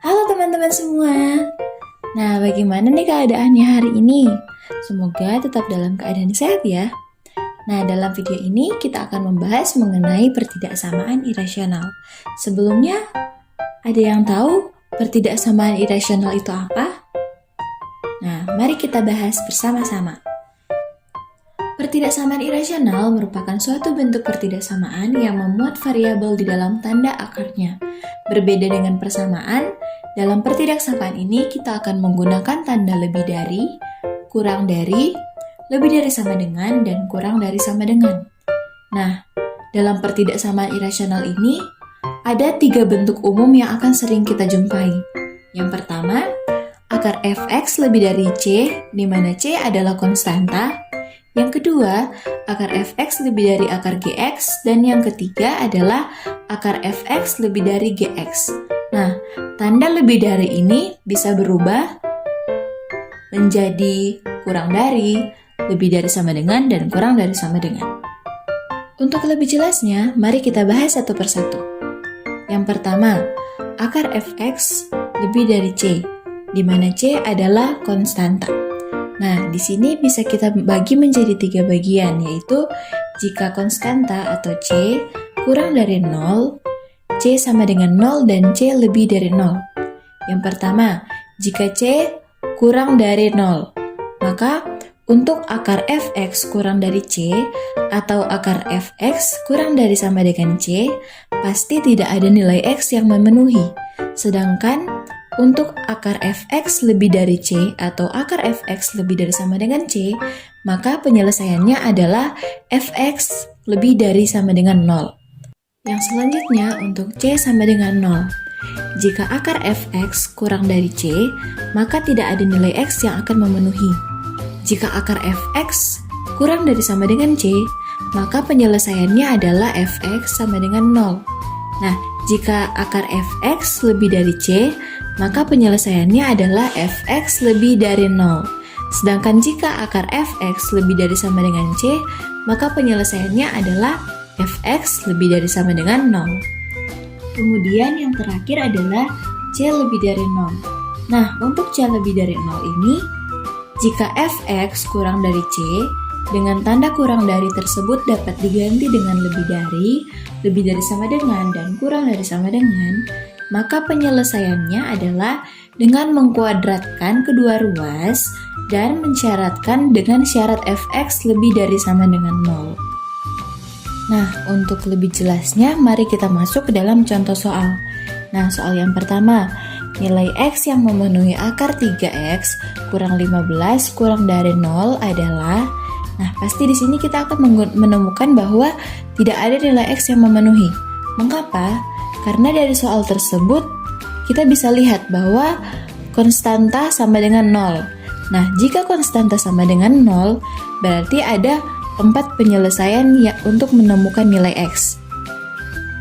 Halo teman-teman semua. Nah, bagaimana nih keadaannya hari ini? Semoga tetap dalam keadaan sehat ya. Nah, dalam video ini kita akan membahas mengenai pertidaksamaan irasional. Sebelumnya, ada yang tahu pertidaksamaan irasional itu apa? Nah, mari kita bahas bersama-sama. Pertidaksamaan irasional merupakan suatu bentuk pertidaksamaan yang memuat variabel di dalam tanda akarnya. Berbeda dengan persamaan, dalam pertidaksamaan ini kita akan menggunakan tanda lebih dari, kurang dari, lebih dari sama dengan, dan kurang dari sama dengan. Nah, dalam pertidaksamaan irasional ini, ada 3 bentuk umum yang akan sering kita jumpai. Yang pertama, akar fx lebih dari c, di mana c adalah konstanta. Yang kedua, akar fx lebih dari akar gx, dan yang ketiga adalah akar fx lebih dari gx. Nah, tanda lebih dari ini bisa berubah menjadi kurang dari, lebih dari sama dengan, dan kurang dari sama dengan. Untuk lebih jelasnya, mari kita bahas satu persatu. Yang pertama, akar fx lebih dari c, di mana c adalah konstanta. Nah, di sini bisa kita bagi menjadi 3 bagian, yaitu jika konstanta atau C kurang dari 0, C sama dengan 0, dan C lebih dari 0. Yang pertama, jika C kurang dari 0, maka untuk akar fx kurang dari C atau akar fx kurang dari sama dengan C, pasti tidak ada nilai x yang memenuhi. Sedangkan untuk akar fx lebih dari c atau akar fx lebih dari sama dengan c, maka penyelesaiannya adalah fx lebih dari sama dengan 0. Yang selanjutnya untuk c sama dengan 0. Jika akar fx kurang dari c, maka tidak ada nilai x yang akan memenuhi. Jika akar fx kurang dari sama dengan c, maka penyelesaiannya adalah fx sama dengan 0. Nah, jika akar fx lebih dari c, maka penyelesaiannya adalah fx lebih dari 0. Sedangkan jika akar fx lebih dari sama dengan c, maka penyelesaiannya adalah fx lebih dari sama dengan 0. Kemudian yang terakhir adalah c lebih dari 0. Nah, untuk c lebih dari 0 ini, jika fx kurang dari c, dengan tanda kurang dari tersebut dapat diganti dengan lebih dari sama dengan, dan kurang dari sama dengan, maka penyelesaiannya adalah dengan mengkuadratkan kedua ruas dan mensyaratkan dengan syarat fx lebih dari sama dengan 0. Nah, untuk lebih jelasnya, mari kita masuk ke dalam contoh soal. Nah, soal yang pertama, nilai x yang memenuhi akar 3x kurang 15 kurang dari 0 adalah. Nah, pasti di sini kita akan menemukan bahwa tidak ada nilai x yang memenuhi. Mengapa? Karena dari soal tersebut, kita bisa lihat bahwa konstanta sama dengan 0. Nah, jika konstanta sama dengan 0, berarti ada 4 penyelesaian untuk menemukan nilai x.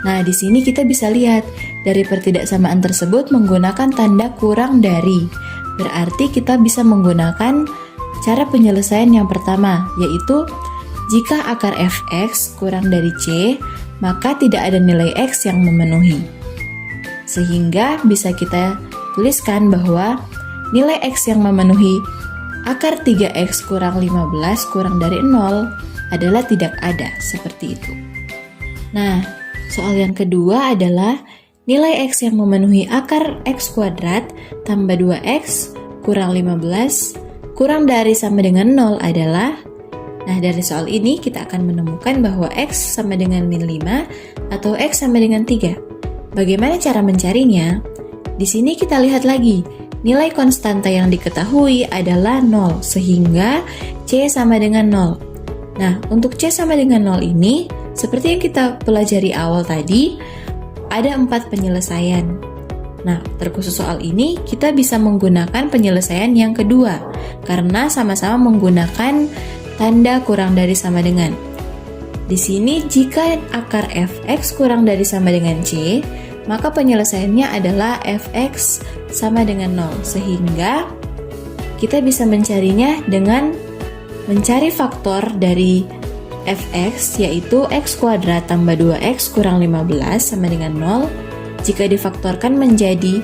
Nah, di sini kita bisa lihat dari pertidaksamaan tersebut menggunakan tanda kurang dari. Berarti kita bisa menggunakan cara penyelesaian yang pertama, yaitu jika akar fx kurang dari c, maka tidak ada nilai x yang memenuhi. Sehingga bisa kita tuliskan bahwa nilai x yang memenuhi akar 3x kurang 15 kurang dari 0 adalah tidak ada, seperti itu. Nah, soal yang kedua adalah nilai x yang memenuhi akar x kuadrat tambah 2x kurang 15 kurang dari sama dengan 0 adalah. Nah, dari soal ini kita akan menemukan bahwa x sama dengan min 5 atau x sama dengan 3. Bagaimana cara mencarinya? Di sini kita lihat lagi, nilai konstanta yang diketahui adalah 0, sehingga c sama dengan 0. Nah, untuk c sama dengan 0 ini, seperti yang kita pelajari awal tadi, ada 4 penyelesaian. Nah, terkhusus soal ini, kita bisa menggunakan penyelesaian yang kedua, karena sama-sama menggunakan tanda kurang dari sama dengan. Di sini jika akar fx kurang dari sama dengan c, maka penyelesaiannya adalah fx sama dengan 0, sehingga kita bisa mencarinya dengan mencari faktor dari fx, yaitu x kuadrat tambah 2x kurang 15 sama dengan 0. Jika difaktorkan menjadi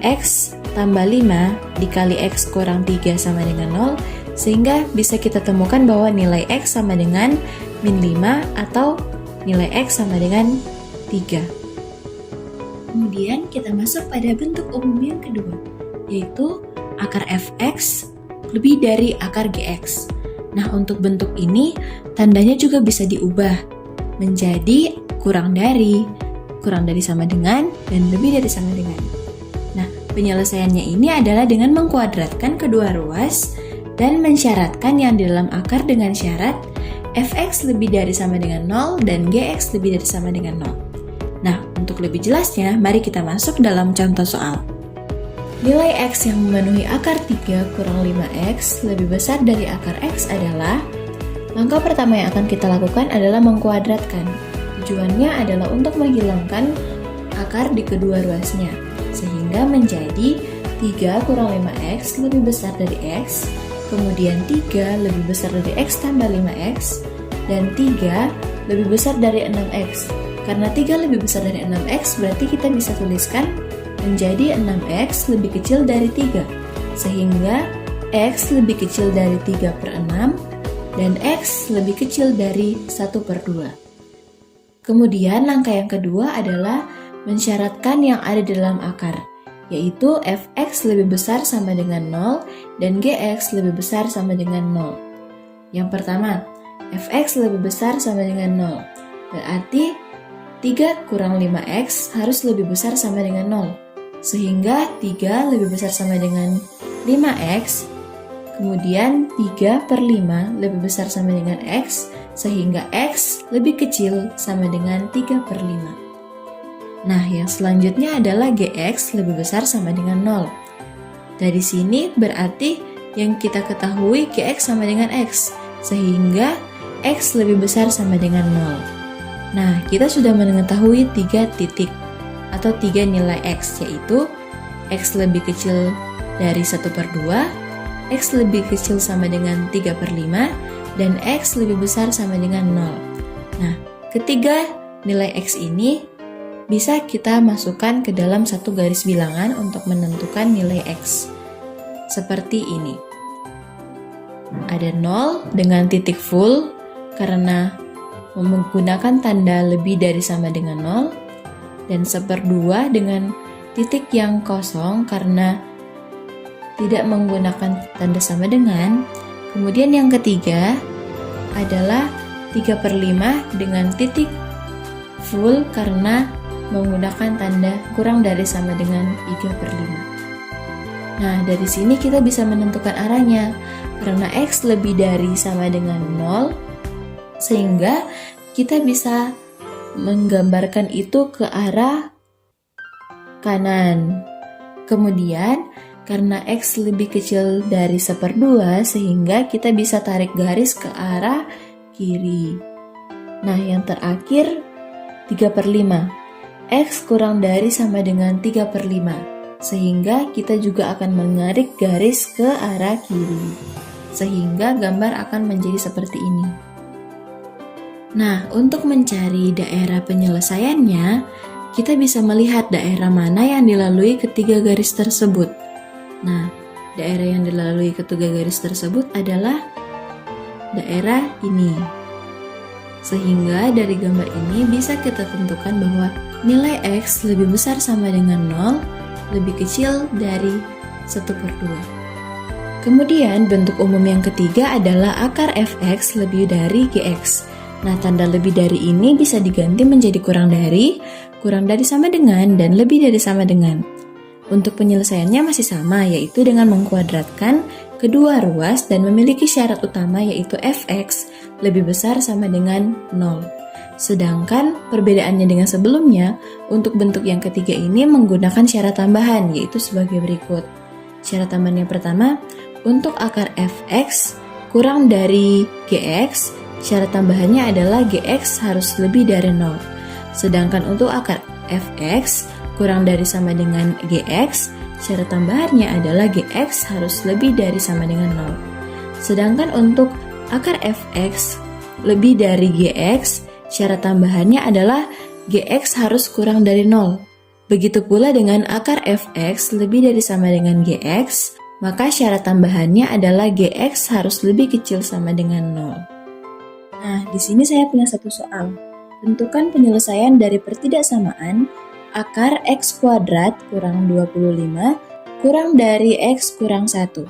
x tambah 5 dikali x kurang 3 sama dengan 0, sehingga bisa kita temukan bahwa nilai x sama dengan min 5 atau nilai x sama dengan 3. Kemudian kita masuk pada bentuk umum yang kedua, yaitu akar fx lebih dari akar gx. Nah, untuk bentuk ini tandanya juga bisa diubah menjadi kurang dari sama dengan, dan lebih dari sama dengan. Nah, penyelesaiannya ini adalah dengan mengkuadratkan kedua ruas dan mensyaratkan yang di dalam akar dengan syarat fx lebih dari sama dengan 0 dan gx lebih dari sama dengan 0. Nah, untuk lebih jelasnya, mari kita masuk dalam contoh soal. Nilai x yang memenuhi akar 3 kurang 5x lebih besar dari akar x adalah, langkah pertama yang akan kita lakukan adalah mengkuadratkan. Tujuannya adalah untuk menghilangkan akar di kedua ruasnya, sehingga menjadi 3 kurang 5x lebih besar dari x, kemudian 3 lebih besar dari x tambah 5x, dan 3 lebih besar dari 6x. Karena 3 lebih besar dari 6x, berarti kita bisa tuliskan menjadi 6x lebih kecil dari 3, sehingga x lebih kecil dari 3 per 6, dan x lebih kecil dari 1 per 2. Kemudian langkah yang kedua adalah mensyaratkan yang ada di dalam akar, yaitu fx lebih besar sama dengan 0 dan gx lebih besar sama dengan 0. Yang pertama, fx lebih besar sama dengan 0, berarti 3 kurang 5x harus lebih besar sama dengan 0, sehingga 3 lebih besar sama dengan 5x, kemudian 3 per 5 lebih besar sama dengan x, sehingga x lebih kecil sama dengan 3 per 5. Nah, yang selanjutnya adalah gx lebih besar sama dengan 0. Dari sini berarti yang kita ketahui gx sama dengan x, sehingga x lebih besar sama dengan 0. Nah, kita sudah mengetahui 3 titik atau 3 nilai x, yaitu x lebih kecil dari 1 per 2, x lebih kecil sama dengan 3 per 5, dan x lebih besar sama dengan 0. Nah, ketiga nilai x ini bisa kita masukkan ke dalam satu garis bilangan untuk menentukan nilai x. Seperti ini. Ada 0 dengan titik full karena menggunakan tanda lebih dari sama dengan 0, dan 1/2 dengan titik yang kosong karena tidak menggunakan tanda sama dengan. Kemudian yang ketiga adalah 3 per 5 dengan titik full karena menggunakan tanda kurang dari sama dengan 3 per 5. Nah, dari sini kita bisa menentukan arahnya. Karena x lebih dari sama dengan 0, sehingga kita bisa menggambarkan itu ke arah kanan. Kemudian karena x lebih kecil dari 1/2, sehingga kita bisa tarik garis ke arah kiri. Nah, yang terakhir 3 per 5. X kurang dari sama dengan 3 per 5, sehingga kita juga akan menarik garis ke arah kiri, sehingga gambar akan menjadi seperti ini. Nah, untuk mencari daerah penyelesaiannya, kita bisa melihat daerah mana yang dilalui ketiga garis tersebut. Nah, daerah yang dilalui ketiga garis tersebut adalah daerah ini. Sehingga dari gambar ini bisa kita tentukan bahwa nilai x lebih besar sama dengan 0, lebih kecil dari 1/2. Kemudian bentuk umum yang ketiga adalah akar fx lebih dari gx. Nah, tanda lebih dari ini bisa diganti menjadi kurang dari sama dengan, dan lebih dari sama dengan. Untuk penyelesaiannya masih sama, yaitu dengan mengkuadratkan kedua ruas dan memiliki syarat utama, yaitu fx lebih besar sama dengan 0. Sedangkan perbedaannya dengan sebelumnya, untuk bentuk yang ketiga ini menggunakan syarat tambahan, yaitu sebagai berikut. Syarat tambahan yang pertama, untuk akar fx kurang dari gx, syarat tambahannya adalah gx harus lebih dari 0. Sedangkan untuk akar fx kurang dari sama dengan gx, syarat tambahannya adalah gx harus lebih dari sama dengan 0. Sedangkan untuk akar fx lebih dari gx, syarat tambahannya adalah gx harus kurang dari 0. Begitu pula dengan akar fx lebih dari sama dengan gx, maka syarat tambahannya adalah gx harus lebih kecil sama dengan 0. Nah, di sini saya punya satu soal. Tentukan penyelesaian dari pertidaksamaan akar x kuadrat kurang 25 kurang dari x kurang 1.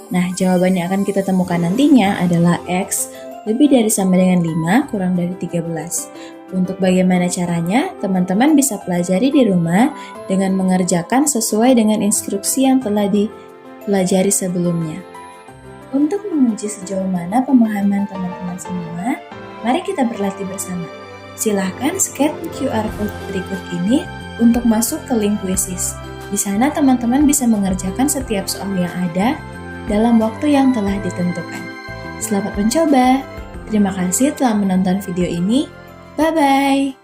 Nah, jawabannya akan kita temukan nantinya adalah x lebih dari sama dengan 5 kurang dari 13. Untuk bagaimana caranya, teman-teman bisa pelajari di rumah dengan mengerjakan sesuai dengan instruksi yang telah dipelajari sebelumnya. Untuk menguji sejauh mana pemahaman teman-teman semua, mari kita berlatih bersama. Silahkan scan QR Code berikut ini untuk masuk ke link Quizzes. Di sana teman-teman bisa mengerjakan setiap soal yang ada dalam waktu yang telah ditentukan. Selamat mencoba. Terima kasih telah menonton video ini. Bye-bye.